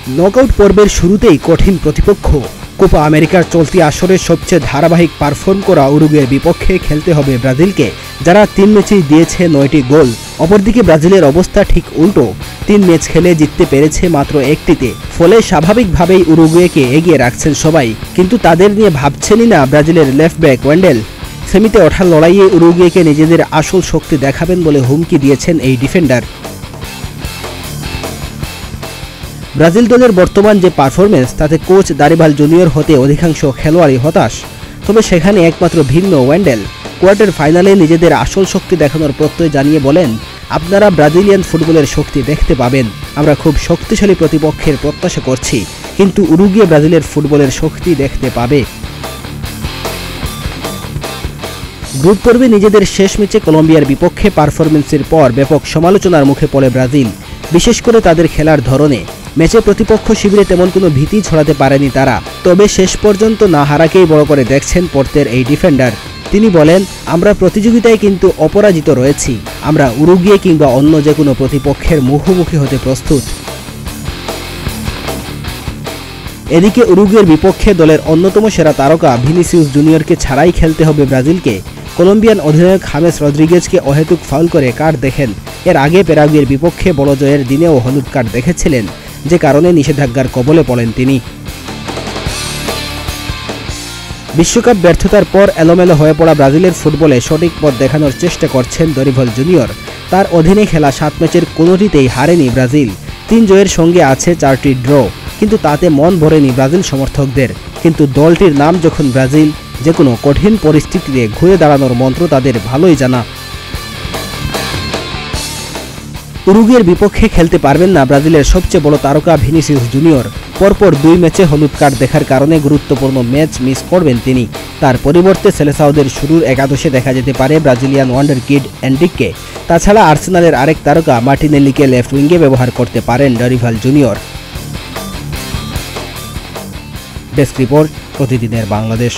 Knockout পর্বের শুরুতেই কঠিন প্রতিপক্ষ কোপা আমেরিকার চলতি আসরের সবচেয়ে ধারাবাহিক পারফর্ম করা উরুগুয়ের বিপক্ষে খেলতে হবে ব্রাজিলকে, যারা 3 ম্যাচেই দিয়েছে 9টি গোল। অপরদিকে ব্রাজিলের অবস্থা ঠিক উল্টো, 3 ম্যাচ খেলে জিততে পেরেছে মাত্র 1টিতে। ফলে স্বাভাবিকভাবেই উরুগুয়েকে এগিয়ে রাখছেন সবাই, কিন্তু তাদের নিয়ে ভাবছেনই না ব্রাজিলের লেফট ব্যাক ওয়েন্ডেল। সেমিতে ওঠার লড়াইয়ে উরুগুয়েকে নিজেদের আসল শক্তি দেখাবেন বলে হুমকি দিয়েছেন এই ডিফেন্ডার। ব্রাজিল দলের বর্তমান যে পারফরমেন্স, তাতে কোচ দারিভাল জুনিয়র হতে অধিকাংশ খেলোয়াড়ই হতাশ। তবে সেখানে একমাত্র ভিন্ন ওয়েন্ডেল কোয়ার্টার ফাইনালে নিজেদের আসল শক্তি দেখানোর প্রত্যয় জানিয়ে বলেন, আপনারা ব্রাজিলিয়ান ফুটবলের শক্তি দেখতে পাবেন। আমরা খুব শক্তিশালী প্রতিপক্ষের প্রত্যাশা করছি, কিন্তু উরুগুয়ে ব্রাজিলের ফুটবলের শক্তি দেখতে পাবে। গ্রুপ পর্বে নিজেদের শেষ ম্যাচে কলম্বিয়ার বিপক্ষে পারফরমেন্সের পর ব্যাপক সমালোচনার মুখে পড়ে ব্রাজিল, বিশেষ করে তাদের খেলার ধরনে। ম্যাচে প্রতিপক্ষ শিবিরে তেমন কোনো ভীতি ছড়াতে পারেনি তারা। তবে শেষ পর্যন্ত না হারাকেই বড় করে দেখছেন পর্তের এই ডিফেন্ডার। তিনি বলেন, আমরা প্রতিযোগিতায় কিন্তু অপরাজিত রয়েছি। আমরা উরুগুয়ে কিংবা অন্য যে কোনো প্রতিপক্ষের মুখোমুখি হতে প্রস্তুত। এদিকে উরুগুয়ের বিপক্ষে দলের অন্যতম সেরা তারকা ভিনিসিয়াস জুনিয়রকে ছাড়াই খেলতে হবে ব্রাজিলকে। কলম্বিয়ান অধিনায়ক হামেস রদ্রিগেজকে অহেতুক ফাউল করে কার্ড দেখেন। এর আগে প্যারাগুয়ের বিপক্ষে বড় জয়ের দিনেও হলুদ কার্ড দেখেছিলেন, যে কারণে নিষেধাজ্ঞার কবলে পড়েন তিনি। বিশ্বকাপ ব্যর্থতার পর এলোমেলো হয়ে পড়া ব্রাজিলের ফুটবলে সঠিক পথ দেখানোর চেষ্টা করছেন দারিভাল জুনিয়র। তার অধীনে খেলা 7 ম্যাচের কোনোটিতেই হারেনি ব্রাজিল। 3 জয়ের সঙ্গে আছে 4টি ড্র, কিন্তু তাতে মন ভরেনি ব্রাজিল সমর্থকদের। কিন্তু দলটির নাম যখন ব্রাজিল, যে কোনো কঠিন পরিস্থিতিতে ঘুরে দাঁড়ানোর মন্ত্র তাদের ভালোই জানা। উরুগুয়ের বিপক্ষে খেলতে পারবেন না ব্রাজিলের সবচেয়ে বড় তারকা ভিনিসিয়াস জুনিয়র। পরপর 2 ম্যাচে হলুদ কার্ড দেখার কারণে গুরুত্বপূর্ণ ম্যাচ মিস করবেন তিনি। তার পরিবর্তে সেলেসাওদের শুরুর একাদশে দেখা যেতে পারে ব্রাজিলিয়ান ওয়ান্ডার কিড এনরিকে। তাছাড়া আর্সেনালের আরেক তারকা মার্টিনেলিকে লেফট উইঙ্গে ব্যবহার করতে পারেন দারিভাল জুনিয়র। ডেস্ক রিপোর্ট, প্রতিদিনের বাংলাদেশ।